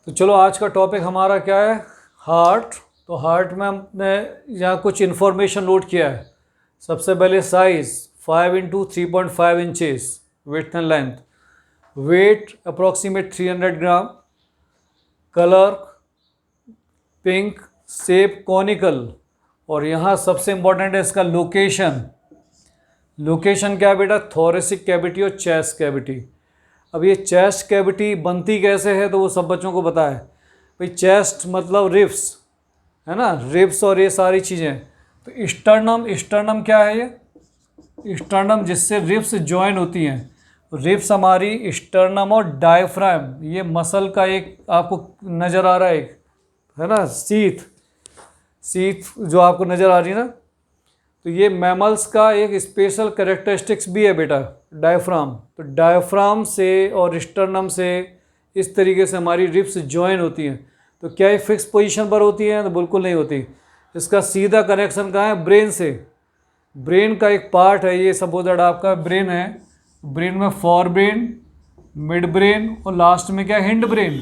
तो चलो आज का टॉपिक हमारा क्या है, हार्ट। तो हार्ट में हमने यहाँ कुछ इन्फॉर्मेशन नोट किया है। सबसे पहले size 5 × 3.5 inches, width and length, weight approximate 300 gram, colour pink, shape conical, और यहाँ सबसे इम्पोर्टेंट है इसका लोकेशन। लोकेशन क्या है बेटा, थोरेसिक कैविटी और चेस्ट कैविटी। अब ये चेस्ट कैविटी बनती कैसे है तो वो सब बच्चों को पता है भाई। चेस्ट मतलब रिब्स है ना, रिब्स और ये सारी चीज़ें। तो स्टर्नम क्या है, ये स्टर्नम जिससे रिब्स ज्वाइन होती हैं। रिब्स हमारी स्टर्नम और डायफ्राम, ये मसल का एक आपको नज़र आ रहा है, एक है ना सीथ जो आपको नज़र आ रही है ना। तो ये मैमल्स का एक स्पेशल कैरेक्टरिस्टिक्स भी है बेटा, डायफ्राम। तो डायफ्राम से और स्टर्नम से इस तरीके से हमारी रिब्स ज्वाइन होती हैं। तो क्या ये फिक्स पोजीशन पर होती हैं? तो बिल्कुल नहीं होती। इसका सीधा कनेक्शन कहाँ है? ब्रेन से। ब्रेन का एक पार्ट है ये, सपोज आपका ब्रेन है। ब्रेन में फोर ब्रेन, मिड ब्रेन और लास्ट में क्या, हिंड ब्रेन।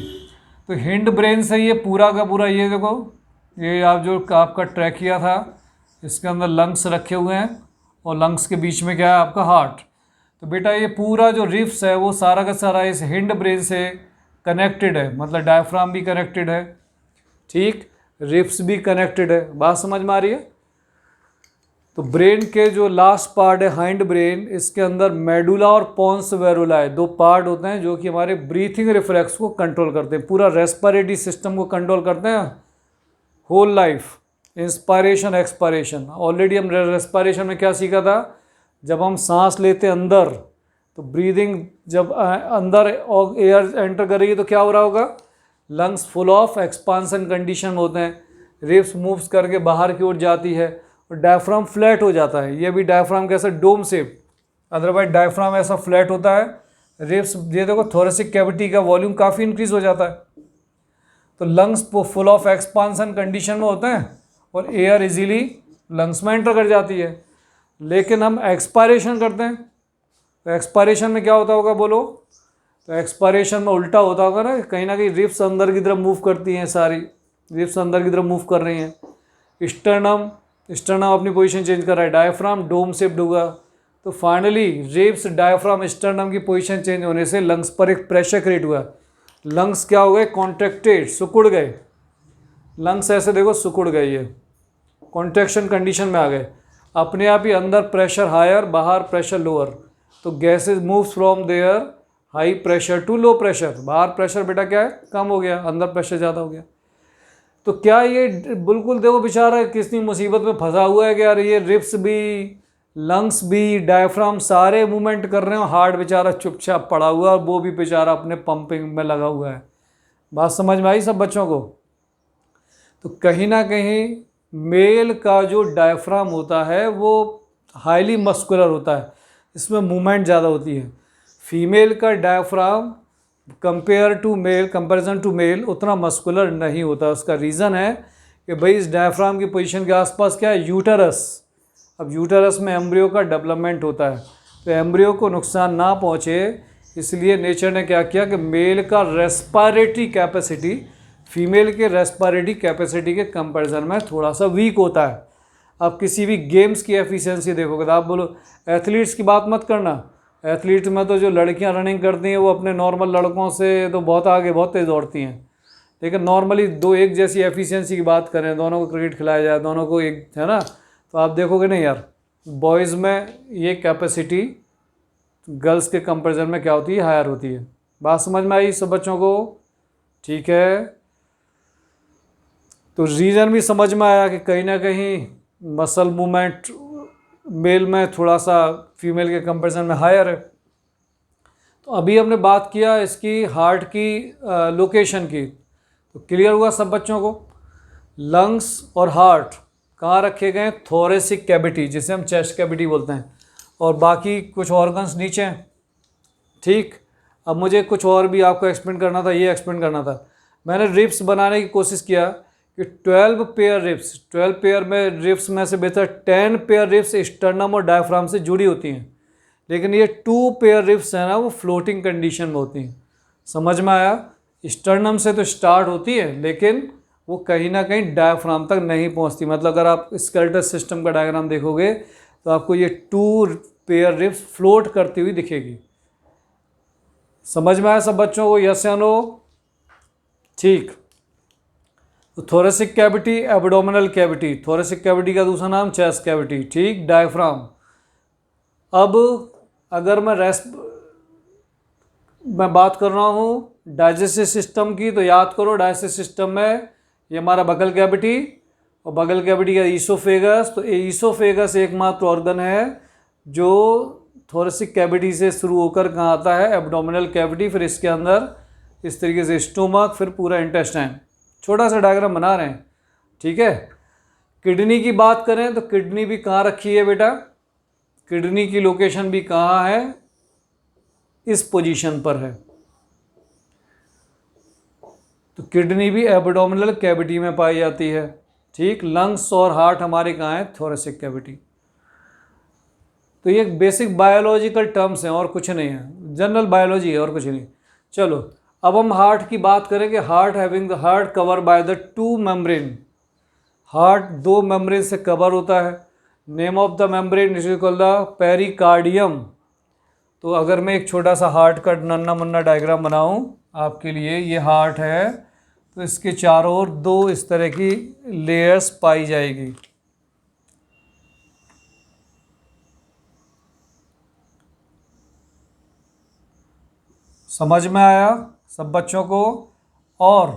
तो हिंड ब्रेन से ये पूरा का पूरा, ये देखो, ये आप जो आपका ट्रैकिया था, इसके अंदर लंग्स रखे हुए हैं और लंग्स के बीच में क्या है आपका हार्ट। तो बेटा ये पूरा जो रिब्स है वो सारा का सारा इस हिंड ब्रेन से कनेक्टेड है, मतलब डायफ्राम भी कनेक्टेड है, ठीक, रिब्स भी कनेक्टेड है। बात समझ में आ रही है? तो ब्रेन के जो लास्ट पार्ट है हाइंड ब्रेन, इसके अंदर मेडुला और पोन्स वेरुला है, दो पार्ट होते हैं जो कि हमारे ब्रीथिंग रिफ्लेक्स को कंट्रोल करते हैं, पूरा रेस्पिरेटरी सिस्टम को कंट्रोल करते हैं whole life, inspiration expiration. Already हम रेस्पिरेशन में क्या सीखा था, जब हम सांस लेते हैं अंदर, तो ब्रीदिंग जब अंदर एयर एंटर करेगी तो क्या हो रहा होगा, lungs full of expansion condition में होते हैं, रिब्स मूव्स करके बाहर की ओर जाती है और डायफ्राम फ्लैट हो जाता है। ये भी डायफ्राम कैसा, डोम शेप, अदरवाइज डायफ्राम ऐसा फ्लैट होता है। रिब्स ये देखो, थोरेसिक कैविटी का वॉल्यूम काफ़ी इंक्रीज हो जाता है। तो lungs full of expansion condition में होते हैं और एयर इजीली लंग्स में एंटर कर जाती है। लेकिन हम एक्सपायरेशन करते हैं, तो एक्सपायरेशन में क्या होता होगा बोलो? तो एक्सपायरेशन में उल्टा होता होगा ना कहीं रिब्स अंदर की तरफ मूव करती हैं, सारी रिब्स अंदर की तरफ मूव कर रही हैं। स्टर्नम अपनी पोजीशन चेंज कर रहा है, डायफ्राम डोम शेप्ड होगा। तो फाइनली रिब्स, डायफ्राम, स्टर्नम की पोजीशन चेंज होने से लंग्स पर एक प्रेशर क्रिएट हुआ। लंग्स क्या हो गए, कॉन्ट्रैक्टेड, सिकुड़ गए। लंग्स ऐसे देखो सिकुड़ गए, ये कॉन्ट्रैक्शन कंडीशन में आ गए। अपने आप ही अंदर प्रेशर हायर, बाहर प्रेशर लोअर। तो gases moves from there high pressure to low pressure. बाहर प्रेशर बेटा क्या है, कम हो गया, अंदर प्रेशर ज़्यादा हो गया। तो क्या ये बिल्कुल देखो बेचारा कितनी मुसीबत में फंसा हुआ है कि यार ये रिब्स भी, लंग्स भी, डायफ्राम सारे मूवमेंट कर रहे हो, हार्ट बेचारा चुपचाप पड़ा हुआ है और वो भी बेचारा अपने पंपिंग में लगा हुआ है। बात समझ में आई सब बच्चों को? तो कहीं ना कहीं मेल का जो डायफ्राम होता है वो हाईली मस्कुलर होता है, इसमें मूवमेंट ज़्यादा होती है। फीमेल का डायफ्राम कंपेरिजन टू मेल उतना मस्कुलर नहीं होता। उसका रीज़न है कि भाई इस डायफ्राम की पोजीशन के आसपास क्या है, यूटरस। अब यूटरस में एम्ब्रियो का डेवलपमेंट होता है, तो एम्ब्रियो को नुकसान ना पहुँचे इसलिए नेचर ने क्या किया कि मेल का रेस्पिरेटरी कैपेसिटी फीमेल के रेस्पिरेटरी कैपेसिटी के कंपैरिजन में थोड़ा सा वीक होता है। अब किसी भी गेम्स की एफिशिएंसी देखोगे तो आप बोलो एथलीट्स की बात मत करना, एथलीट में तो जो लड़कियां रनिंग करती हैं वो अपने नॉर्मल लड़कों से तो बहुत आगे, बहुत तेज़ दौड़ती हैं। लेकिन नॉर्मली दो एक जैसी एफिशिएंसी की बात करें, दोनों को क्रिकेट खिलाया जाए, दोनों को एक, है ना, तो आप देखोगे नहीं यार, बॉयज़ में ये कैपेसिटी गर्ल्स के कंपेरिजन में क्या होती है, हायर होती है। बात समझ में आई सब बच्चों को? ठीक है। तो रीज़न भी समझ में आया कि कहीं ना कहीं मसल मूवमेंट मेल में थोड़ा सा फीमेल के कंपैरिजन में हायर है। तो अभी हमने बात किया इसकी हार्ट की लोकेशन की, तो क्लियर हुआ सब बच्चों को? लंग्स और हार्ट कहाँ रखे गए? थोरेसिक कैविटी, जिसे हम चेस्ट कैविटी बोलते हैं, और बाकी कुछ ऑर्गन्स नीचे हैं, ठीक। अब मुझे कुछ और भी आपको एक्सप्लेन करना था, ये एक्सप्लेन करना था। मैंने रिब्स बनाने की कोशिश किया कि 12 पेयर रिब्स, 12 पेयर में रिब्स में से बेहतर 10 पेयर रिब्स स्टर्नम और डायफ्राम से जुड़ी होती हैं, लेकिन ये 2 पेयर रिब्स हैं ना वो फ्लोटिंग कंडीशन में होती हैं। समझ में आया? स्टर्नम से तो स्टार्ट होती है लेकिन वो कहीं ना कहीं डायफ्राम तक नहीं पहुंचती। मतलब अगर आप स्केलेटल सिस्टम का डायग्राम देखोगे तो आपको ये 2 पेयर रिब्स फ्लोट करती हुई दिखेगी। समझ में आया सब बच्चों को? यस या नो? ठीक। तो thoracic cavity, abdominal cavity, thoracic cavity का दूसरा नाम चेस्ट कैविटी, ठीक। डायफ्राम। अब अगर मैं बात कर रहा हूँ डाइजेस्टिव सिस्टम की, तो याद करो डाइजेस्टिव सिस्टम में ये हमारा बगल कैविटी और बगल कैविटी का ईसोफेगस। तो ईसोफेगस एकमात्र ऑर्गन है जो थोरेसिक कैविटी से शुरू होकर कहाँ आता है? Abdominal cavity. फिर इसके अंदर इस तरीके से स्टोमक, फिर पूरा इंटेस्टाइन। छोटा सा डायग्राम बना रहे हैं, ठीक है। किडनी की बात करें तो किडनी भी कहाँ रखी है बेटा? किडनी की लोकेशन भी कहाँ है? इस पोजीशन पर है। तो किडनी भी एब्डोमिनल कैविटी में पाई जाती है, ठीक। लंग्स और हार्ट हमारे कहाँ है? Thoracic cavity. तो ये बेसिक बायोलॉजिकल टर्म्स हैं और कुछ नहीं है, जनरल बायोलॉजी है और कुछ नहीं। चलो अब हम हार्ट की बात करें कि heart having the heart cover by the 2 membrane. Heart 2 membrane से कवर होता है। Name of the membrane is called the pericardium. तो अगर मैं एक छोटा सा हार्ट का नन्ना मुन्ना डायग्राम बनाऊं आपके लिए, ये हार्ट है, तो इसके चारों ओर 2 इस तरह की लेयर्स पाई जाएगी। समझ में आया सब बच्चों को? और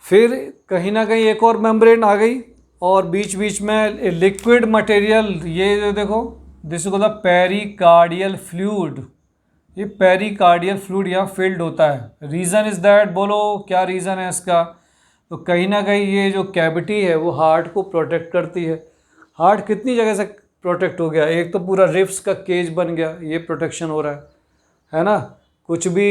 फिर कहीं ना कहीं एक और मेम्ब्रेन आ गई और बीच बीच में लिक्विड मटेरियल, ये देखो, दिस को द पेरिकार्डियल फ्लूइड। ये पेरिकार्डियल फ्लूइड यहाँ फिल्ड होता है। रीज़न इज़ दैट, बोलो क्या रीज़न है इसका? तो कहीं ना कहीं ये जो कैविटी है वो हार्ट को प्रोटेक्ट करती है। हार्ट कितनी जगह से प्रोटेक्ट हो गया? एक तो पूरा रिब्स का केज बन गया, ये प्रोटेक्शन हो रहा है ना। कुछ भी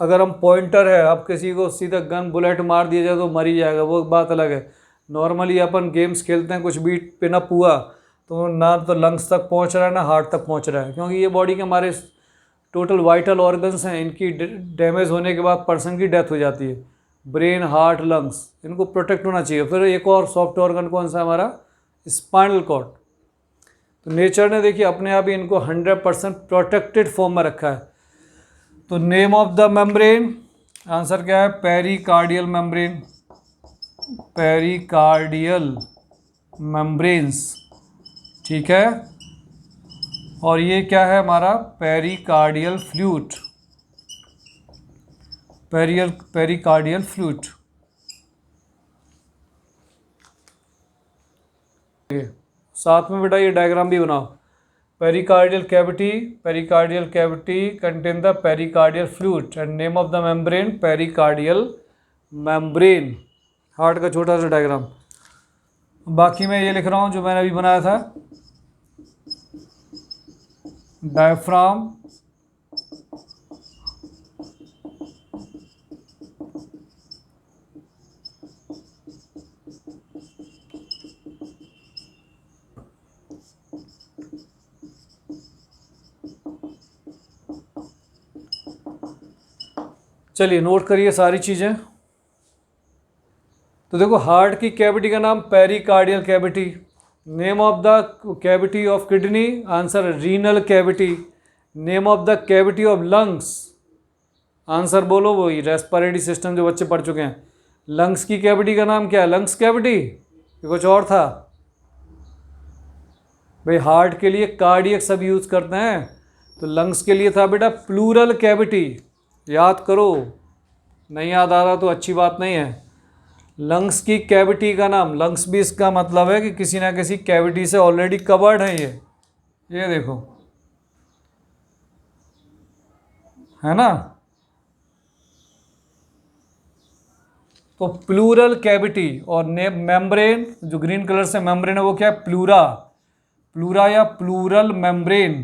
अगर हम पॉइंटर है, अब किसी को सीधा गन बुलेट मार दिया जाए तो मर ही जाएगा, वो बात अलग है। नॉर्मली अपन गेम्स खेलते हैं, कुछ भी पिन अप हुआ तो ना तो लंग्स तक पहुंच रहा है ना हार्ट तक पहुंच रहा है, क्योंकि ये बॉडी के हमारे टोटल वाइटल ऑर्गन्स हैं। इनकी डैमेज होने के बाद पर्सन की डेथ हो जाती है। ब्रेन, हार्ट, लंग्स, इनको प्रोटेक्ट होना चाहिए। फिर एक और सॉफ्ट ऑर्गन कौन सा हमारा? Spinal cord. तो नेचर ने देखिए अपने आप ही इनको 100% प्रोटेक्टेड फॉर्म में रखा है। तो name of the membrane, answer क्या है? पेरिकार्डियल मेम्ब्रेन, पेरिकार्डियल मेम्ब्रेन्स, ठीक है। और ये क्या है हमारा? Pericardial fluid, pericardial fluid. साथ में बेटा ये डायग्राम भी बनाओ। Pericardial cavity contain the pericardial fluid and name of the membrane pericardial membrane. Heart का छोटा सा डायग्राम। बाकी मैं ये लिख रहा हूँ जो मैंने अभी बनाया था। डायफ्राम, चलिए नोट करिए सारी चीज़ें। तो देखो हार्ट की कैविटी का नाम pericardial cavity. Name of the cavity of kidney, answer renal cavity. Name of the cavity of lungs, answer बोलो वही रेस्पिरेटरी सिस्टम जो बच्चे पढ़ चुके हैं। लंग्स की कैविटी का नाम क्या है? लंग्स कैविटी, ये कुछ और था भाई। हार्ट के लिए कार्डियक सब यूज करते हैं, तो लंग्स के लिए था बेटा प्लूरल कैविटी। याद करो, नहीं याद आ रहा तो अच्छी बात नहीं है। लंग्स की कैविटी का नाम, लंग्स भी इसका मतलब है कि किसी ना किसी कैविटी से ऑलरेडी कवर्ड है ये देखो, है ना। तो प्लूरल कैविटी और मेम्ब्रेन, जो ग्रीन कलर से मेम्ब्रेन है वो क्या है? प्लूरा या प्लूरल मेम्ब्रेन।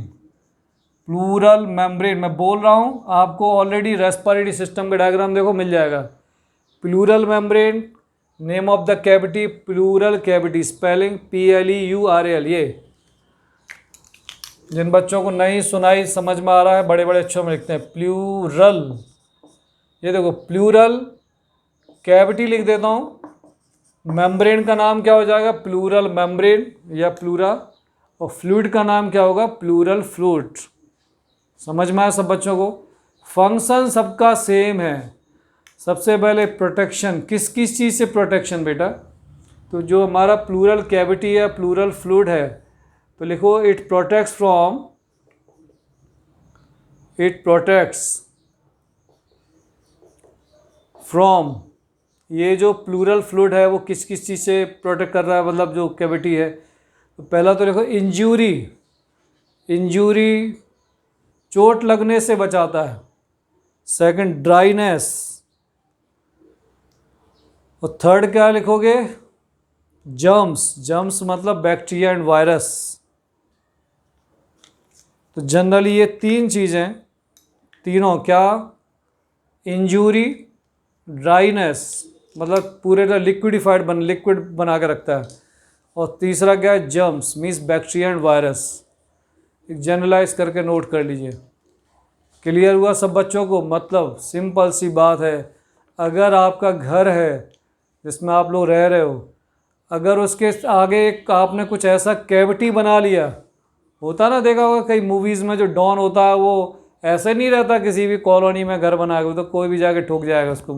प्लूरल मेम्ब्रेन मैं बोल रहा हूँ आपको, ऑलरेडी रेस्पिरेटरी सिस्टम का डायग्राम देखो मिल जाएगा। Pleural membrane, name of the cavity pleural cavity, spelling PLEURL। ये जिन बच्चों को नहीं सुनाई समझ में आ रहा है बड़े बड़े अक्षरों में लिखते हैं प्लूरल ये देखो प्लूरल कैविटी लिख देता हूँ, मेम्ब्रेन का नाम क्या हो जाएगा, प्लूरल मेम्ब्रेन या प्लूरा, और फ्लूइड का नाम क्या होगा, प्लूरल फ्लूइड। समझ में आया सब बच्चों को? फंक्शन सबका सेम है। सबसे पहले प्रोटेक्शन, किस किस चीज़ से प्रोटेक्शन बेटा, तो जो हमारा प्लूरल कैविटी या प्लूरल फ्लूइड है तो लिखो इट प्रोटेक्ट्स फ्रॉम, ये जो प्लूरल फ्लूइड है वो किस किस चीज़ से प्रोटेक्ट कर रहा है, मतलब जो कैविटी है, तो पहला तो देखो इंजूरी चोट लगने से बचाता है। सेकंड ड्राइनेस, और थर्ड क्या लिखोगे, जर्म्स मतलब बैक्टीरिया एंड वायरस। तो जनरली ये तीन चीज़ें, तीनों क्या, इंजूरी, ड्राइनेस मतलब पूरे का लिक्विड बना के रखता है, और तीसरा क्या है, germs means bacteria and virus. एक जनरलाइज करके नोट कर लीजिए। क्लियर हुआ सब बच्चों को? मतलब सिंपल सी बात है, अगर आपका घर है जिसमें आप लोग रह रहे हो, अगर उसके आगे एक आपने कुछ ऐसा कैविटी बना लिया, होता ना, देखा होगा कई मूवीज़ में जो डॉन होता है वो ऐसे नहीं रहता किसी भी कॉलोनी में घर बना के, तो कोई भी जाके ठोक जाएगा उसको।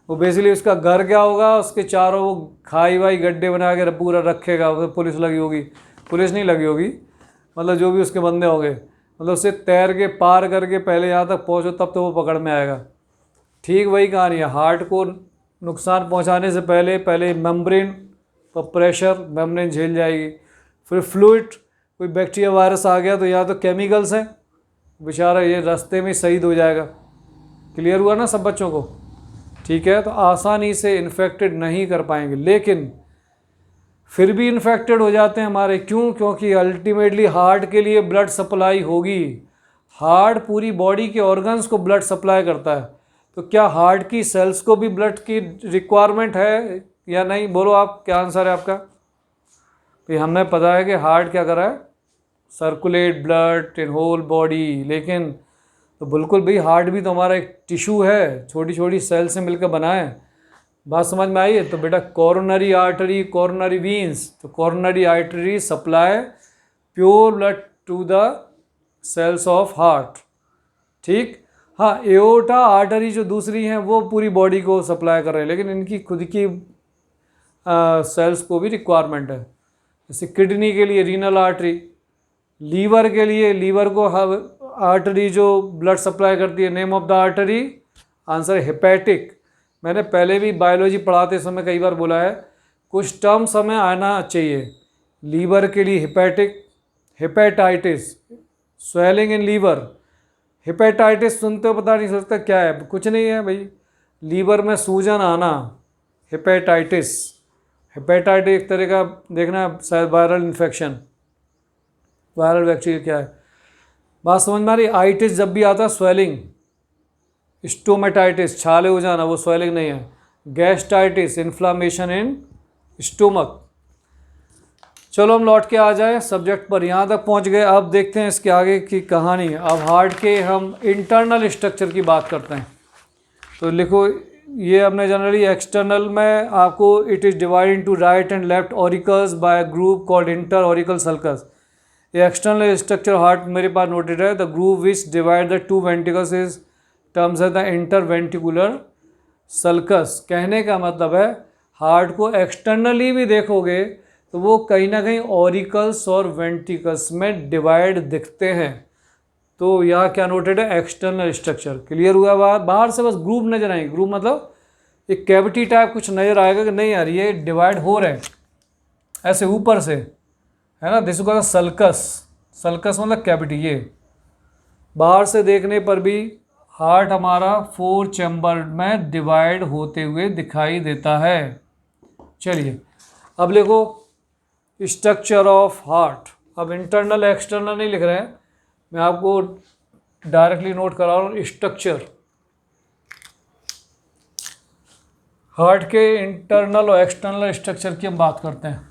वो बेसिकली उसका घर क्या होगा, उसके चारों वो खाई वाई गड्ढे बना के पूरा रखेगा, उसे पुलिस लगी होगी, पुलिस नहीं लगी होगी, मतलब जो भी उसके बंदे होंगे, मतलब उससे तैर के पार करके पहले यहाँ तक पहुँचो तब तो वो पकड़ में आएगा। ठीक वही कहानी है, हार्ट को नुकसान पहुँचाने से पहले मेम्ब्रेन पर प्रेशर, मेम्ब्रेन झेल जाएगी, फिर फ्लूइड, कोई बैक्टीरिया वायरस आ गया तो यहाँ तो केमिकल्स हैं, बेचारा ये रास्ते में शहीद हो जाएगा। क्लियर हुआ ना सब बच्चों को? ठीक है, तो आसानी से इन्फेक्टेड नहीं कर पाएंगे, लेकिन फिर भी इन्फेक्टेड हो जाते हैं हमारे। क्यों? क्योंकि अल्टीमेटली हार्ट के लिए ब्लड सप्लाई होगी, हार्ट पूरी बॉडी के ऑर्गन्स को ब्लड सप्लाई करता है, तो क्या हार्ट की सेल्स को भी ब्लड की रिक्वायरमेंट है या नहीं? बोलो आप, क्या आंसर है आपका? तो हमने पता है कि हार्ट क्या कर रहा है, circulate blood in whole body, लेकिन तो बिल्कुल भाई हार्ट भी तो हमारा एक टिश्यू है, छोटी छोटी सेल से मिलकर बना है। बात समझ में आई है? तो बेटा कोरोनरी आर्टरी, कोरोनरी वीन्स, तो coronary artery supply pure blood to the cells of heart. ठीक, हाँ, एओर्टा आर्टरी जो दूसरी हैं वो पूरी बॉडी को सप्लाई कर रहे हैं, लेकिन इनकी खुद की सेल्स को भी रिक्वायरमेंट है। जैसे किडनी के लिए रीनल आर्टरी, लीवर के लिए लीवर को आर्टरी जो ब्लड सप्लाई करती है, name of the artery, answer hepatic. मैंने पहले भी बायोलॉजी पढ़ाते समय कई बार बोला है, कुछ टर्म्स हमें आना चाहिए। लीवर के लिए hepatic, hepatitis, swelling in liver. Hepatitis सुनते हो पता नहीं सोचता क्या है, कुछ नहीं है भाई, लीवर में सूजन आना, हेपेटाइटिस। हेपेटाइटिस एक तरह का देखना शायद वायरल इन्फेक्शन, वायरल बैक्टीरिया क्या है। बात समझ में आ रही? आइटिस जब भी आता है स्वेलिंग, स्टोमेटाइटिस छाले हो जाना, वो स्वेलिंग नहीं है। Gastritis inflammation in stomach. चलो हम लौट के आ जाए सब्जेक्ट पर, यहाँ तक पहुँच गए, अब देखते हैं इसके आगे की कहानी। अब हार्ट के हम इंटरनल स्ट्रक्चर की बात करते हैं। तो लिखो, ये हमने जनरली एक्सटर्नल में आपको, it is divide into right and left auricles by group called inter auricle sulcus. ये एक्सटर्नल स्ट्रक्चर हार्ट मेरे पास नोटेड है, the group which divide the two ventricles is terms है द इंटरवेंट्रिकुलर सल्कस। कहने का मतलब है हार्ट को एक्सटर्नली भी देखोगे तो वो कहीं ना कहीं ऑरिकल्स और वेंट्रिकल्स में डिवाइड दिखते हैं। तो यहाँ क्या नोटेड है, एक्सटर्नल स्ट्रक्चर। क्लियर हुआ बात? बाहर से बस ग्रुप नजर आएंगे, ग्रुप मतलब एक कैविटी टाइप कुछ नजर आएगा कि नहीं यार ये डिवाइड हो रहे हैं ऐसे ऊपर से, है ना, दिस का सल्कस। सल्कस मतलब कैविटी। ये बाहर से देखने पर भी हार्ट हमारा 4 चैम्बर में डिवाइड होते हुए दिखाई देता है। चलिए अब लिखो स्ट्रक्चर ऑफ हार्ट। अब इंटरनल एक्सटर्नल नहीं लिख रहे हैं, मैं आपको डायरेक्टली नोट करा रहा हूँ। स्ट्रक्चर हार्ट के इंटरनल और एक्सटर्नल स्ट्रक्चर की हम बात करते हैं।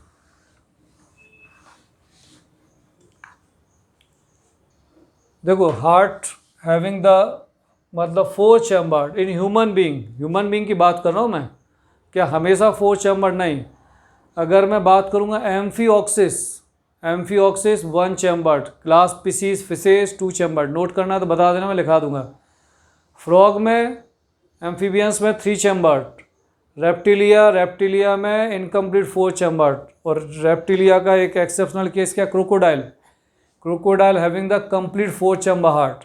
देखो हार्ट हैविंग द मतलब 4 चैम्बर्ड इन ह्यूमन बींग की बात कर रहा हूँ मैं, क्या हमेशा 4 चैम्बर्ड नहीं। अगर मैं बात करूँगा एम्फीऑक्सिस 1 chambered, class species fishes 2 chambered. Note करना है तो बता देना, मैं लिखा दूंगा। फ्रॉग में, एम्फीबियंस में 3 चैम्बर्ड, रेप्टिलिया में इनकम्प्लीट 4 चैम्बर्ड, और रेप्टिलिया का एक एक्सेप्शनल केस क्या, crocodile having the complete 4 chamber heart.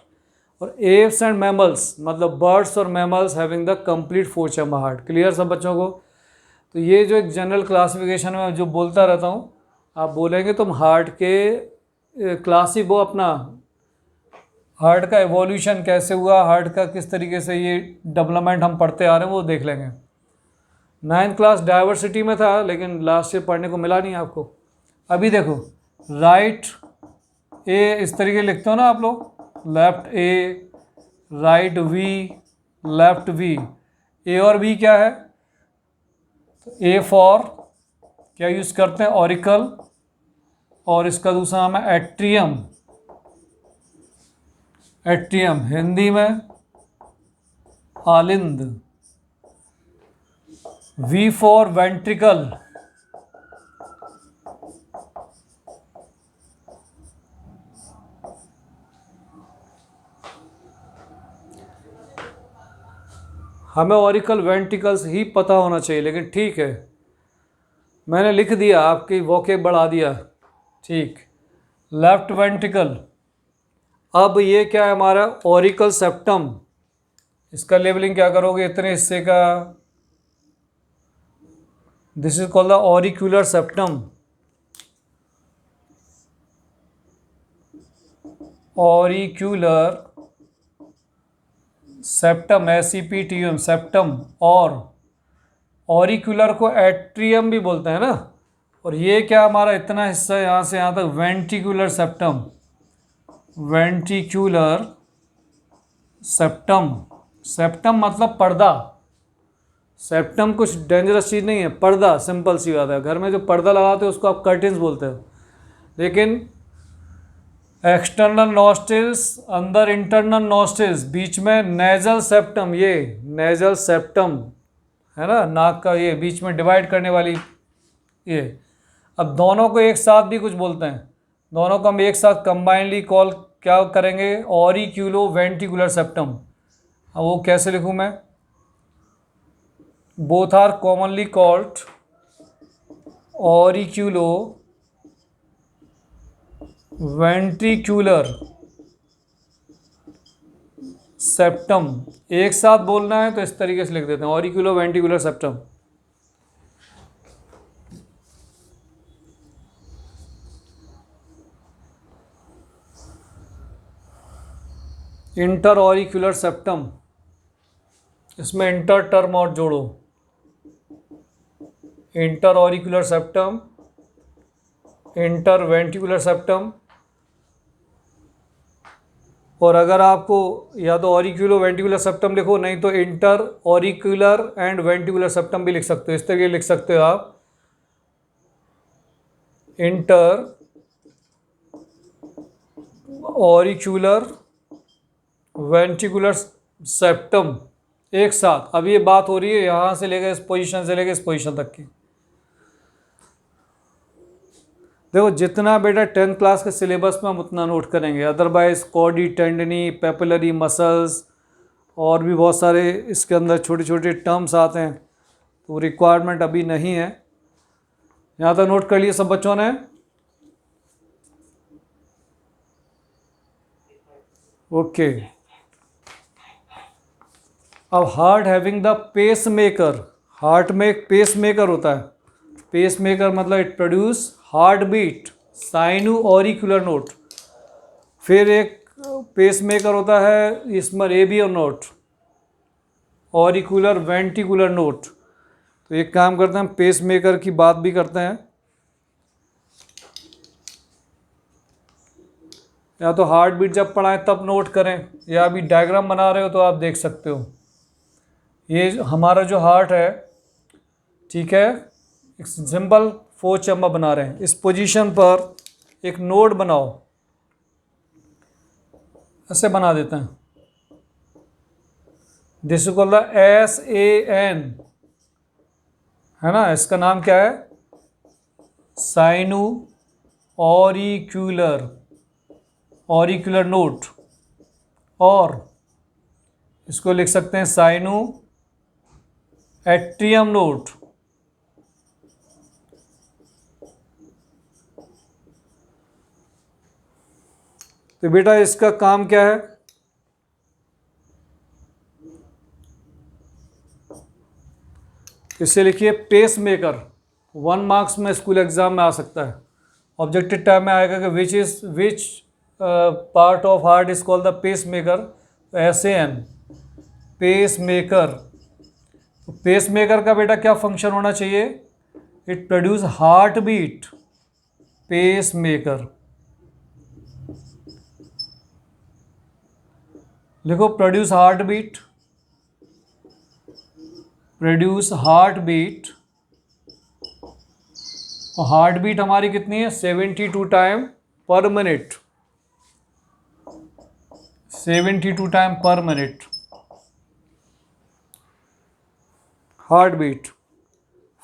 और एप्स एंड मैमल्स मतलब बर्ड्स और mammals having the complete 4 chamber heart. Clear सब बच्चों को? तो ये जो एक जनरल क्लासिफिकेशन में जो बोलता रहता हूँ, आप बोलेंगे तुम हार्ट के क्लासिक वो अपना हार्ट का एवोल्यूशन कैसे हुआ, हार्ट का किस तरीके से ये डेवलपमेंट हम पढ़ते आ रहे हैं वो देख लेंगे। 9th क्लास डाइवर्सिटी में था, लेकिन लास्ट ईयर पढ़ने को मिला नहीं आपको। अभी देखो, राइट ए इस तरीके लिखते हो ना आप लोग, left A, right V, left V. A और वी क्या है? तो ए फॉर क्या यूज़ करते हैं, ऑरिकल, और इसका दूसरा नाम है एट्रियम। हिंदी में आलिंद। वी फॉर वेंट्रिकल, हमें ऑरिकल वेंट्रिकल्स ही पता होना चाहिए, लेकिन ठीक है मैंने लिख दिया, आपकी वोकेब बढ़ा दिया। ठीक, लेफ्ट वेंट्रिकल। अब ये क्या है हमारा, ऑरिकल सेप्टम। इसका लेबलिंग क्या करोगे, इतने हिस्से का, this is called the auricular septum. Auricular septum, SEPTUM septum, और ऑरिक्यूलर को एट्रियम भी बोलते हैं ना। और ये क्या हमारा इतना हिस्सा यहाँ से यहाँ तक ventricular septum. Ventricular septum, septum मतलब पर्दा। सेप्टम कुछ डेंजरस चीज़ नहीं है, पर्दा, सिंपल सी बात है। घर में जो पर्दा लगाते हैं उसको आप कर्टेंस बोलते हो। लेकिन एक्सटर्नल नॉस्ट्रिल्स, अंदर इंटरनल नॉस्ट्रिल्स, बीच में नेजल सेप्टम, ये नेजल सेप्टम है ना, नाक का ये बीच में डिवाइड करने वाली ये। अब दोनों को एक साथ भी कुछ बोलते हैं, दोनों को हम एक साथ कंबाइनली कॉल क्या करेंगे, ऑरिक्यूलो वेंट्रिकुलर सेप्टम। अब वो कैसे लिखूँ मैं, both are commonly called auriculo ventricular septum. एक साथ बोलना है तो इस तरीके से लिख देते हैं, auriculo ventricular septum. Inter auricular septum, इसमें इंटर टर्म और जोड़ो, inter auricular septum, inter ventricular septum. और अगर आपको या तो ऑरिक्यूलो वेंट्रिकुलर सेप्टम लिखो, नहीं तो इंटर ऑरिक्यूलर एंड वेंट्रिकुलर सेप्टम भी लिख सकते हो। इस तरीके लिख सकते हो आप, इंटर ऑरिक्यूलर वेंट्रिकुलर सेप्टम एक साथ। अब ये बात हो रही है यहाँ से लेकर इस पोजीशन से लेकर इस पोजीशन तक की। देखो जितना बेटा 10th क्लास के सिलेबस में हम उतना नोट करेंगे, otherwise Cardi, tendineae, papillary muscles और भी बहुत सारे इसके अंदर छोटे छोटे टर्म्स आते हैं, तो रिक्वायरमेंट अभी नहीं है। यहाँ तक नोट कर लिए सब बच्चों ने? ओके। अब heart having the pace maker, heart में एक पेस मेकर होता है। पेस मेकर मतलब it produce heart beat, sino auricular node. फिर एक पेस मेकर होता है इसमें रेबियर नोट, ऑरिक्यूलर वेंट्रिकुलर नोट। तो एक काम करते हैं, पेस मेकर की बात भी करते हैं। या तो हार्ट बीट जब पढ़ाएं तब नोट करें, या अभी डायग्राम बना रहे हो तो आप देख सकते हो। ये हमारा जो हार्ट है, ठीक है, एक सिंपल 4 चैम्बर बना रहे हैं। इस पोजीशन पर एक नोड बनाओ, ऐसे बना देते हैं। This is called the SAN, है ना। इसका नाम क्या है? साइनो ऑरिक्यूलर, ऑरिक्यूलर नोट, और इसको लिख सकते हैं साइनो एट्रियम नोट। तो बेटा इसका काम क्या है? इसे लिखिए पेस मेकर। 1 मार्क्स में स्कूल एग्जाम में आ सकता है। ऑब्जेक्टिव टाइप में आएगा कि which part of heart is called the pace maker. SAN, pace maker. तो पेस मेकर का बेटा क्या फंक्शन होना चाहिए? It produce heart beat. Pace maker लिखो, produce heart beat, produce heart beat. और हार्ट बीट हमारी कितनी है? 72 टाइम पर मिनट, 72 टाइम पर मिनट हार्ट बीट।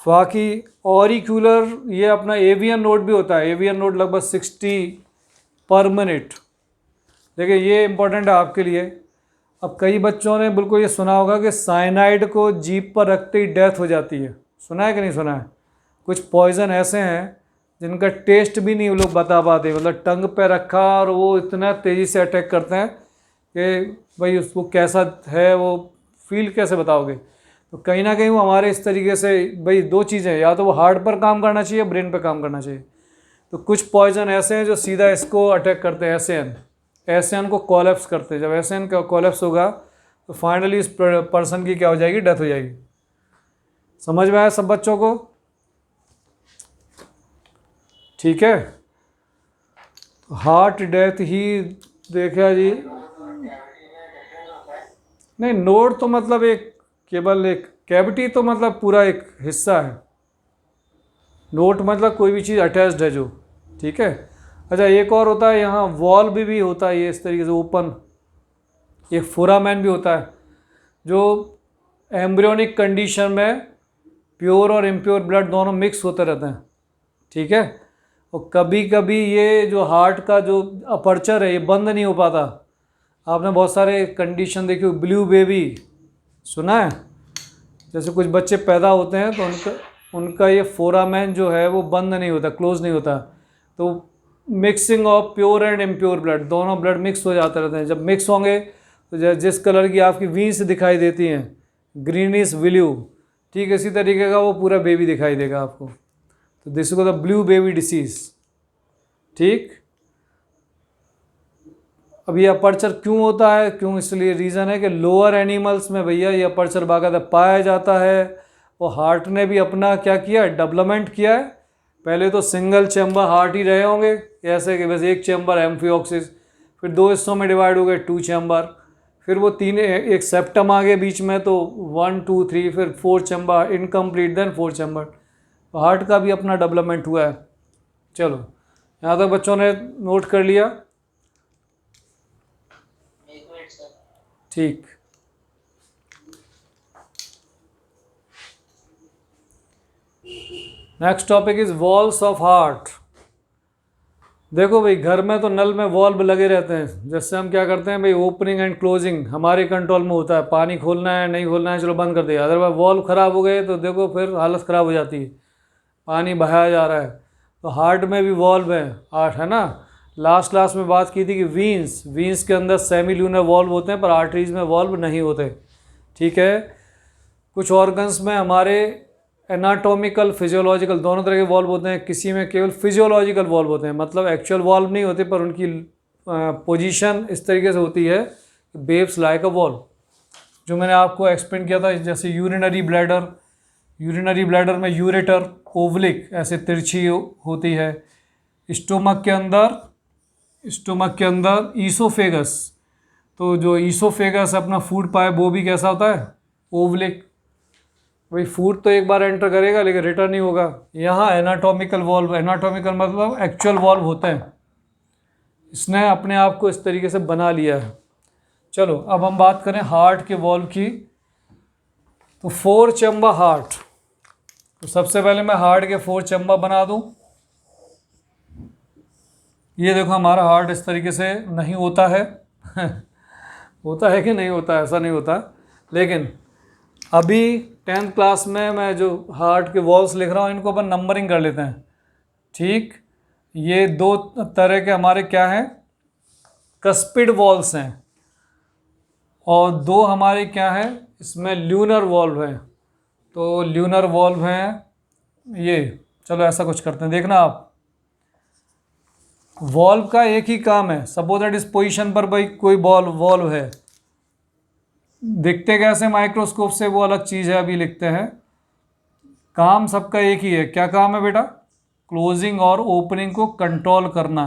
बाकी ऑरिक्यूलर ये अपना एवियन नोट भी होता है। एवियन नोट लगभग 60 पर मिनट। देखिए ये इंपॉर्टेंट है आपके लिए। अब कई बच्चों ने बिल्कुल ये सुना होगा कि साइनाइड को जीभ पर रखते ही डेथ हो जाती है। सुना है कि नहीं सुना है? कुछ पॉइज़न ऐसे हैं जिनका टेस्ट भी नहीं वो लोग बता पाते, मतलब टंग पे रखा और वो इतना तेज़ी से अटैक करते हैं कि भाई उसको कैसा है वो फील कैसे बताओगे। तो कहीं ना कहीं वो हमारे इस तरीके से, भाई दो चीज़ें, या तो वो हार्ट पर काम करना चाहिए, ब्रेन पर काम करना चाहिए। तो कुछ पॉइज़न ऐसे हैं जो सीधा इसको अटैक करते हैं, SAN को कोलैप्स करते हैं। जब SAN का कोलैप्स होगा तो फाइनली इस पर्सन की क्या हो जाएगी? डेथ हो जाएगी। समझ में आया सब बच्चों को? ठीक है। हार्ट डेथ ही देखा जी। नहीं, नोड तो मतलब एक केवल एक कैविटी, तो मतलब पूरा एक हिस्सा है। नोट मतलब कोई भी चीज़ अटैच्ड है जो, ठीक है। अच्छा एक और होता है यहाँ वॉल्व भी होता है, ये इस तरीके से ओपन, एक फोरामेन भी होता है जो एम्ब्रियोनिक कंडीशन में प्योर और इम्प्योर ब्लड दोनों मिक्स होते रहते हैं, ठीक है। और कभी कभी ये जो हार्ट का जो अपर्चर है ये बंद नहीं हो पाता। आपने बहुत सारे कंडीशन देखी, ब्लू बेबी सुना है? जैसे कुछ बच्चे पैदा होते हैं तो उनका ये फोरामेन जो है वो बंद नहीं होता, क्लोज नहीं होता। तो mixing of pure and impure blood, दोनों ब्लड मिक्स हो जाते रहते हैं। जब मिक्स होंगे तो जिस कलर की आपकी वीन्स दिखाई देती हैं, ग्रीनिश ब्लू, ठीक है, इसी तरीके का वो पूरा बेबी दिखाई देगा आपको। तो दिस को द ब्लू बेबी डिसीज, ठीक। अब ये अपर्चर क्यों होता है? क्यों? इसलिए रीज़न है कि लोअर एनिमल्स में भैया ये अपर्चर बाकायदा पाया जाता है। और हार्ट ने भी अपना क्या किया है? डेवलपमेंट किया है। पहले तो सिंगल चैम्बर हार्ट ही रहे होंगे, ऐसे कि बस एक चैम्बर एम्फिऑक्सिस, फिर 2 हिस्सों में डिवाइड हो गए 2 चैम्बर, फिर वो 3 एक सेप्टम आ गए बीच में, तो 1 2 3, फिर 4 चैम्बर इनकम्प्लीट, देन 4 चैम्बर। तो हार्ट का भी अपना डेवलपमेंट हुआ है। चलो यहाँ तक बच्चों ने नोट कर लिया? ठीक। Next topic is walls of heart. देखो भाई घर में तो नल में वॉल्व लगे रहते हैं, जैसे हम क्या करते हैं भाई ओपनिंग एंड क्लोजिंग हमारे कंट्रोल में होता है, पानी खोलना है नहीं खोलना है चलो बंद कर दिया। अदरवाइज वॉल्व ख़राब हो गए तो देखो फिर हालत ख़राब हो जाती है, पानी बहाया जा रहा है। तो हार्ट में भी वॉल्व है, हार्ट है ना। लास्ट क्लास में बात की थी कि वीन्स के अंदर सेमी ल्यूनर वॉल्व होते हैं पर आर्टरीज में वॉल्व नहीं होते, ठीक है। कुछ ऑर्गन्स में हमारे एनाटॉमिकल फिजियोलॉजिकल दोनों तरह के वॉल्व होते हैं, किसी में केवल फिजियोलॉजिकल वॉल्व होते हैं, मतलब एक्चुअल वॉल्व नहीं होते पर उनकी पोजीशन इस तरीके से होती है बेब्स लाइक अ वॉल्व, जो मैंने आपको एक्सप्लेन किया था। जैसे यूरिनरी ब्लैडर में यूरेटर ओवलिक ऐसे तिरछी होती है। स्टोमक के अंदर ईसोफेगस, तो जो ईसोफेगस अपना फूड पाए वो भी कैसा होता है? ओवलिक। भाई फूड तो एक बार एंटर करेगा लेकिन रिटर्न नहीं होगा। यहाँ एनाटॉमिकल वॉल्व, एनाटॉमिकल मतलब एक्चुअल वॉल्व होते हैं, इसने अपने आप को इस तरीके से बना लिया है। चलो अब हम बात करें हार्ट के वॉल्व की। तो 4 चैम्बर हार्ट, तो सबसे पहले मैं हार्ट के 4 चैम्बर बना दूं। ये देखो हमारा हार्ट इस तरीके से नहीं होता है होता है कि नहीं होता, ऐसा नहीं होता, लेकिन अभी 10th क्लास में मैं जो हार्ट के वॉल्स लिख रहा हूँ इनको अपन नंबरिंग कर लेते हैं। ठीक, ये 2 तरह के हमारे क्या हैं, कस्पिड वॉल्स हैं, और 2 हमारे क्या हैं, इसमें ल्यूनर वॉल्व हैं। तो ल्यूनर वॉल्व हैं ये। चलो ऐसा कुछ करते हैं, देखना आप, वॉल्व का एक ही काम है। सपोज दैट इस पोजीशन पर भाई कोई वॉल्व है, दिखते कैसे माइक्रोस्कोप से वो अलग चीज़ है, अभी लिखते हैं। काम सबका एक ही है। क्या काम है बेटा? क्लोजिंग और ओपनिंग को कंट्रोल करना।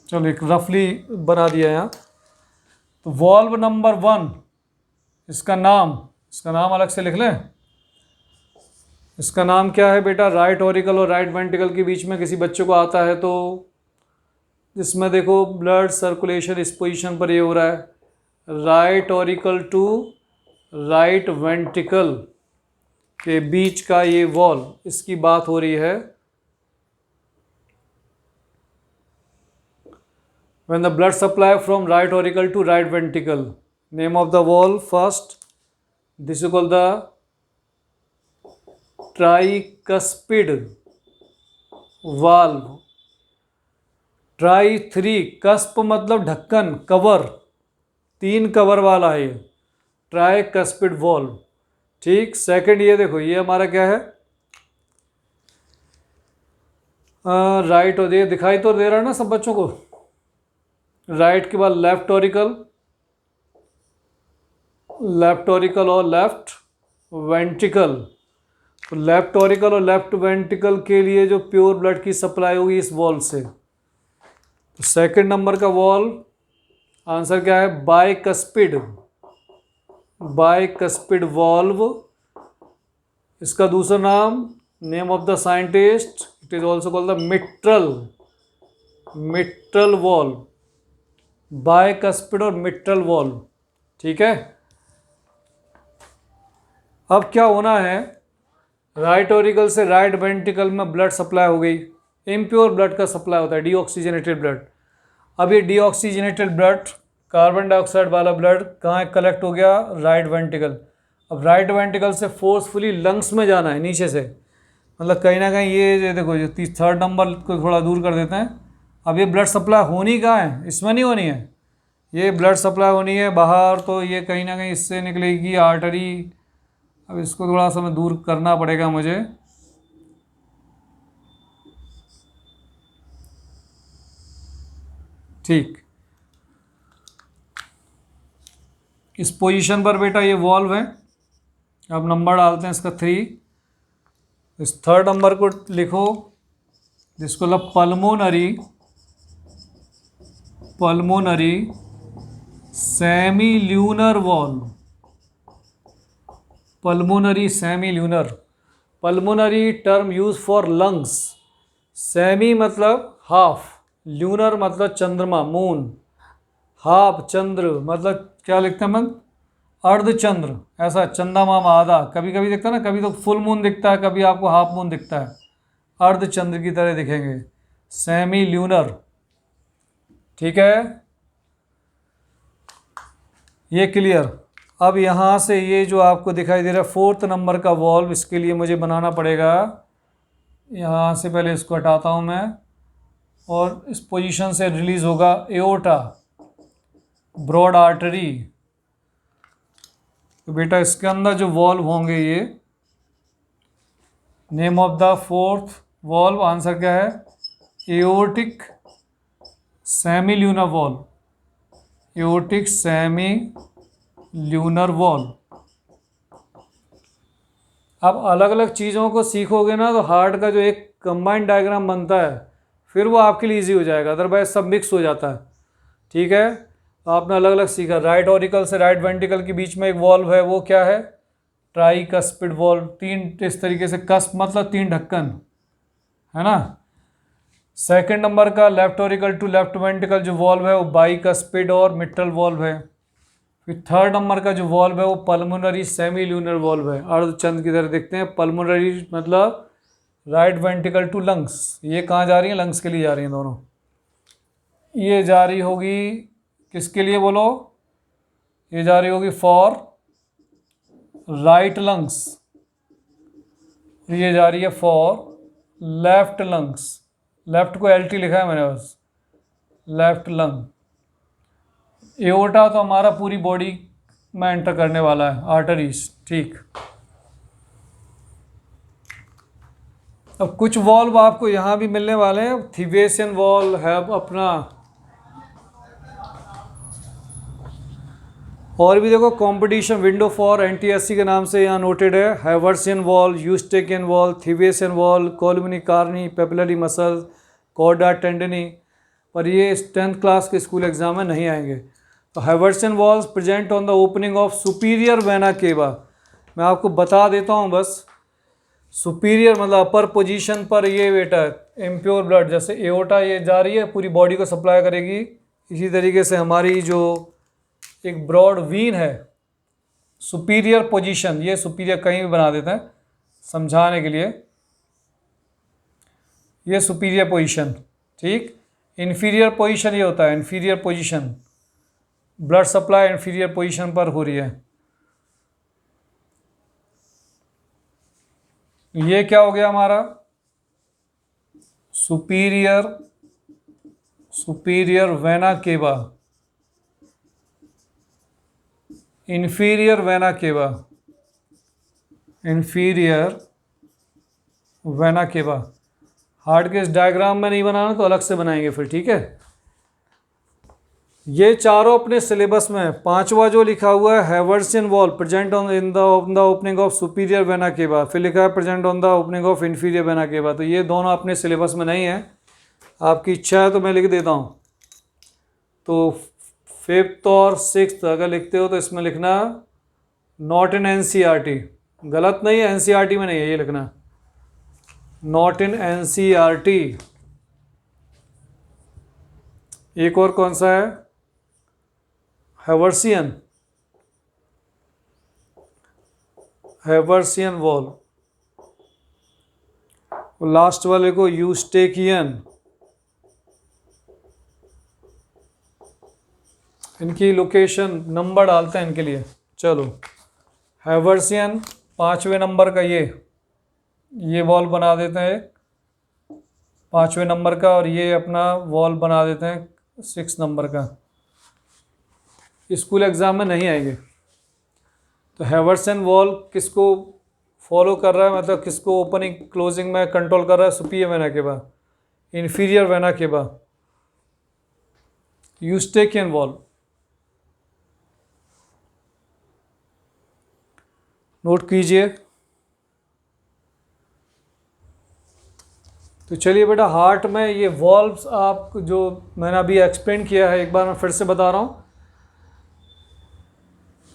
चलो एक रफली बना दिया यहाँ। तो वॉल्व नंबर 1, इसका नाम अलग से लिख लें। इसका नाम क्या है बेटा? राइट ऑरिकल और राइट वेंट्रिकल के बीच में किसी बच्चे को आता है तो इसमें देखो ब्लड सर्कुलेशन इस पोजीशन पर ये हो रहा है। Right auricle to right ventricle के बीच का ये वॉल्व, इसकी बात हो रही है। When the blood supply from right auricle to right ventricle, name of the valve first, this is called the tricuspid valve. Try 3, cusp मतलब ढक्कन, कवर, 3 कवर वाला है ये, ट्राई कस्पिड वॉल्व। ठीक, सेकंड ये देखो, ये हमारा क्या है, राइट, और ये दिखाई तो दे रहा है ना सब बच्चों को। राइट के बाद लेफ्ट ऑरिकल और लेफ्ट वेंट्रिकल। तो लेफ्ट ऑरिकल और लेफ्ट वेंट्रिकल के लिए जो प्योर ब्लड की सप्लाई होगी इस वॉल्व से। तो सेकंड नंबर का वॉल्व आंसर क्या है? Bicuspid valve. इसका दूसरा नाम, name of the scientist, it is also called the mitral valve. Bicuspid और मिट्रल वॉल्व। ठीक है, अब क्या होना है, राइट ऑरिकल से राइट वेंट्रिकल में ब्लड सप्लाई हो गई। इम्प्योर ब्लड का सप्लाई होता है, डीऑक्सीजनेटेड ब्लड। अब ये डीऑक्सीजनेटेड ब्लड, कार्बन डाइऑक्साइड वाला ब्लड कहाँ कलेक्ट हो गया? Right ventricle. अब राइट वेंट्रिकल से फोर्सफुली लंग्स में जाना है नीचे से, मतलब कहीं ना कहीं ये देखो, जो 3rd नंबर को थोड़ा दूर कर देते हैं। अब ये ब्लड सप्लाई होनी कहाँ है? इसमें नहीं होनी है, ये ब्लड सप्लाई होनी है बाहर। तो ये कहीं ना कहीं इससे निकलेगी आर्टरी। अब इसको थोड़ा सा मैं दूर करना पड़ेगा मुझे। ठीक, इस पोजीशन पर बेटा ये वॉल्व है। अब नंबर डालते हैं इसका 3। इस 3rd नंबर को लिखो, जिसको मतलब pulmonary semi lunar valve. Pulmonary term use for lungs. Semi मतलब हाफ, ल्यूनर मतलब चंद्रमा, मून। हाफ चंद्र मतलब क्या लिखते हैं हम? अर्धचंद्र, ऐसा चंद्रमा आधा। कभी कभी दिखता है ना, कभी तो फुल मून दिखता है, कभी आपको हाफ मून दिखता है, अर्धचंद्र की तरह दिखेंगे। Semi lunar. ठीक है, ये क्लियर। अब यहाँ से ये जो आपको दिखाई दे रहा है 4th नंबर का वॉल्व, इसके लिए मुझे बनाना पड़ेगा, यहाँ से पहले इसको हटाता हूँ मैं, और इस पोजीशन से रिलीज होगा एओर्टा, ब्रॉड आर्टरी। तो बेटा इसके अंदर जो वॉल्व होंगे, ये name of the 4th valve answer क्या है? Aortic semi lunar valve. Aortic semi lunar valve. अब अलग अलग चीज़ों को सीखोगे ना तो हार्ट का जो एक कंबाइंड डायग्राम बनता है, फिर वो आपके लिए इजी हो जाएगा, अदरवाइज सब मिक्स हो जाता है। ठीक है, तो आपने अलग अलग सीखा। राइट ऑरिकल से राइट वेंट्रिकल के बीच में एक वॉल्व है, वो क्या है? Tricuspid valve. 3 इस तरीके से, कस्प मतलब 3 ढक्कन, है ना। सेकंड नंबर का left auricle to left ventricle जो वॉल्व है वो बाइकस्पिड और मिट्रल वॉल्व है। फिर थर्ड नंबर का जो वॉल्व है वो पल्मोनरी सेमी ल्यूनर वॉल्व है, अर्धचंद्र की तरह देखते हैं। पल्मोनरी मतलब राइट वेंट्रिकल टू लंग्स, ये कहाँ जा रही है? लंग्स के लिए जा रही हैं दोनों। ये जा रही होगी किसके लिए बोलो? ये जा रही होगी फॉर राइट लंग्स, ये जा रही है फॉर लेफ्ट लंग्स। लेफ्ट को LT लिखा है मैंने बस, लेफ्ट लंग। एओर्टा तो हमारा पूरी बॉडी में एंटर करने वाला है, आर्टरीज, ठीक। अब कुछ वॉल्व आपको यहाँ भी मिलने वाले हैं। थिवेसियन वॉल्व है अपना, और भी देखो कंपटीशन विंडो फॉर NTSC के नाम से यहाँ नोटेड है। Haversian valve, Eustachian valve, Thebesian valve, columnae carneae, papillary muscle, chordae tendineae, पर ये 10th क्लास के स्कूल एग्जाम में नहीं आएंगे। तो Haversian walls present on the opening of superior vena cava. मैं आपको बता देता हूँ बस, सुपीरियर मतलब अपर पोजीशन पर ये बेटा इम्प्योर ब्लड, जैसे एओर्टा ये जा रही है पूरी बॉडी को सप्लाई करेगी, इसी तरीके से हमारी जो एक ब्रॉड वीन है, सुपीरियर पोजीशन, ये सुपीरियर कहीं भी बना देते हैं समझाने के लिए, ये सुपीरियर पोजीशन, ठीक। इन्फीरियर पोजीशन ये होता है, inferior position, blood supply inferior position पर हो रही है। ये क्या हो गया हमारा? Superior vena cava, inferior vena cava, inferior vena cava. Heart के इस डायग्राम में नहीं बनाना तो अलग से बनाएंगे फिर, ठीक है। ये चारों अपने सिलेबस में, पांचवा जो लिखा हुआ है Haversian wall present on in the opening of superior vena cava, फिर लिखा है present on the opening of inferior vena cava, तो ये दोनों अपने सिलेबस में नहीं है। आपकी इच्छा है तो मैं लिख देता हूँ। तो 5th और 6th अगर लिखते हो तो इसमें लिखना नॉट इन NCERT, गलत नहीं है, NCERT में नहीं है, ये लिखना नॉट इन NCERT। एक और कौन सा है? हैवर्सियन वॉल, लास्ट वाले को यूस्टेकियन। इनकी लोकेशन नंबर डालते हैं इनके लिए। चलो हैवर्सियन 5वें नंबर का ये वॉल बना देते हैं 5वें नंबर का, और ये अपना वॉल बना देते हैं 6 नंबर का। स्कूल एग्ज़ाम में नहीं आएंगे। तो हैवर्सियन वॉल किसको फॉलो कर रहा है, मतलब किसको ओपनिंग क्लोजिंग में कंट्रोल कर रहा है? Superior vena cava, inferior vena cava, Eustachian wall. Note कीजिए। तो चलिए बेटा, हार्ट में ये वॉल्व्स आप जो मैंने अभी एक्सप्लेन किया है, एक बार मैं फिर से बता रहा हूँ।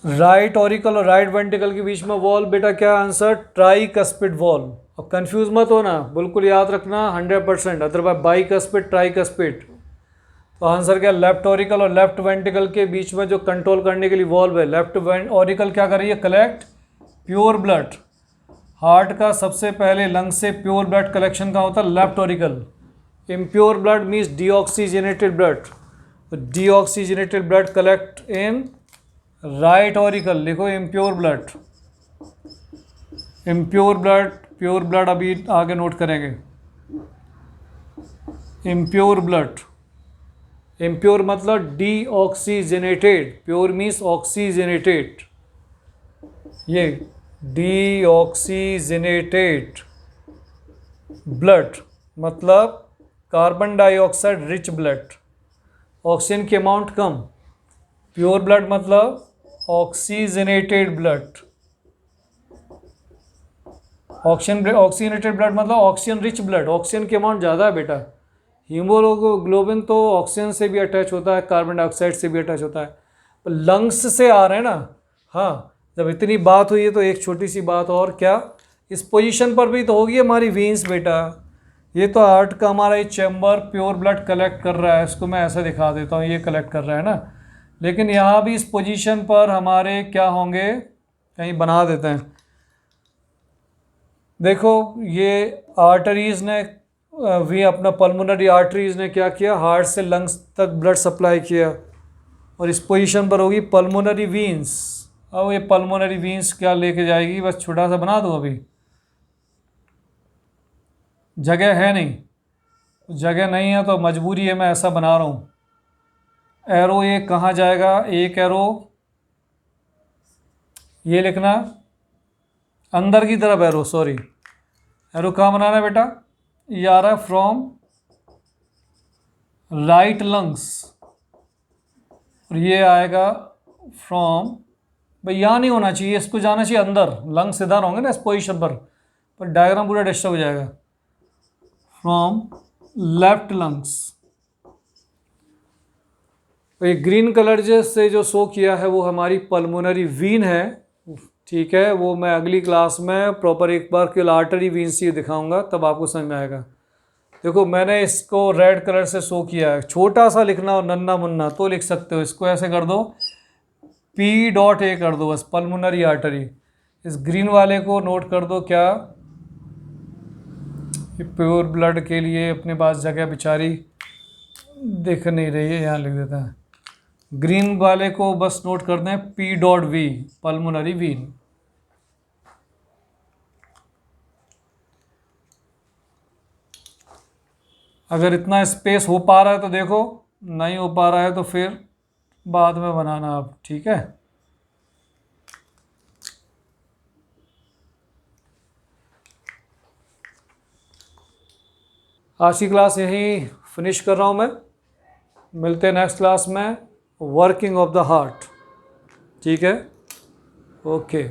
राइट ऑरिकल और राइट वेंट्रिकल के बीच में वॉल्व, बेटा क्या आंसर? Tricuspid valve. अब कंफ्यूज मत होना, बिल्कुल याद रखना 100%, अदरवाइज बाइकस्पिड, ट्राइकस्पिड। तो आंसर क्या? लेफ्ट ऑरिकल और लेफ्ट वेंट्रिकल के बीच में जो कंट्रोल करने के लिए वॉल्व है। लेफ्ट ऑरिकल क्या कर रही है? Collect pure blood. हार्ट का सबसे पहले लंग से प्योर ब्लड कलेक्शन का होता है left auricle. Impure blood means deoxygenated blood, तो deoxygenated blood collect in right auricle. लिखो impure blood, impure blood, pure blood अभी आगे नोट करेंगे। इम्प्योर ब्लड, इम्प्योर मतलब डीऑक्सीजनेटेड, प्योर मीन्स ऑक्सीजनेटेड, ये डीऑक्सीजनेटेड ब्लड मतलब carbon dioxide rich blood, oxygen की amount कम। प्योर ब्लड मतलब ऑक्सीजनेटेड ब्लड, ऑक्सीजनेटेड ब्लड मतलब ऑक्सीजन रिच ब्लड, ऑक्सीजन की अमाउंट ज़्यादा है बेटा। हीमोग्लोबिन तो ऑक्सीजन से भी अटैच होता है, कार्बन डाइऑक्साइड से भी अटैच होता है, पर लंग्स से आ रहे हैं ना। हाँ, जब इतनी बात हुई है तो एक छोटी सी बात और, क्या इस पोजीशन पर भी तो होगी हमारी वेन्स बेटा। ये तो हार्ट का हमारा ये चैम्बर प्योर ब्लड कलेक्ट कर रहा है, इसको मैं ऐसे दिखा देता हूँ, ये कलेक्ट कर रहा है ना। लेकिन यहाँ भी इस पोजीशन पर हमारे क्या होंगे, कहीं बना देते हैं। देखो ये आर्टरीज़ ने भी अपना पल्मोनरी आर्टरीज़ ने क्या किया, हार्ट से लंग्स तक ब्लड सप्लाई किया, और इस पोजीशन पर होगी पल्मोनरी वीन्स। अब ये पल्मोनरी वीन्स क्या लेके जाएगी, बस छोटा सा बना दो, अभी जगह है नहीं, जगह नहीं है तो मजबूरी है, मैं ऐसा बना रहा हूँ। एरो ये कहाँ जाएगा, एक एरो ये लिखना, अंदर की तरफ एरो, सॉरी एरो कहाँ बनाना है बेटा, ये आ रहा है फ्रॉम राइट लंग्स, और ये आएगा फ्रॉम, भाई यहाँ नहीं होना चाहिए, इसको जाना चाहिए अंदर, लंग्स इधर होंगे ना इस पोजीशन पर डायग्राम पूरा डिस्टर्ब हो जाएगा। फ्रॉम लेफ्ट लंग्स, तो ये ग्रीन कलर से जो शो किया है वो हमारी पल्मोनरी वीन है, ठीक है। वो मैं अगली क्लास में प्रॉपर एक बार केवल आर्टरी वीन से दिखाऊंगा, तब आपको समझ में आएगा। देखो मैंने इसको रेड कलर से शो किया है, छोटा सा लिखना और नन्ना मुन्ना तो लिख सकते हो, इसको ऐसे कर दो P.A कर दो बस, पल्मोनरी आर्टरी। इस ग्रीन वाले को नोट कर दो, क्या प्योर ब्लड के लिए अपने पास जगह बेचारी दिख नहीं रही है, यहाँ लिख देता है। ग्रीन वाले को बस नोट कर दें P.V, पल्मोनरी वीन। अगर इतना स्पेस हो पा रहा है तो देखो, नहीं हो पा रहा है तो फिर बाद में बनाना आप, ठीक है। आज की क्लास यहीं फिनिश कर रहा हूँ मैं, मिलते हैं नेक्स्ट क्लास में, वर्किंग ऑफ द हार्ट, ठीक है, ओके।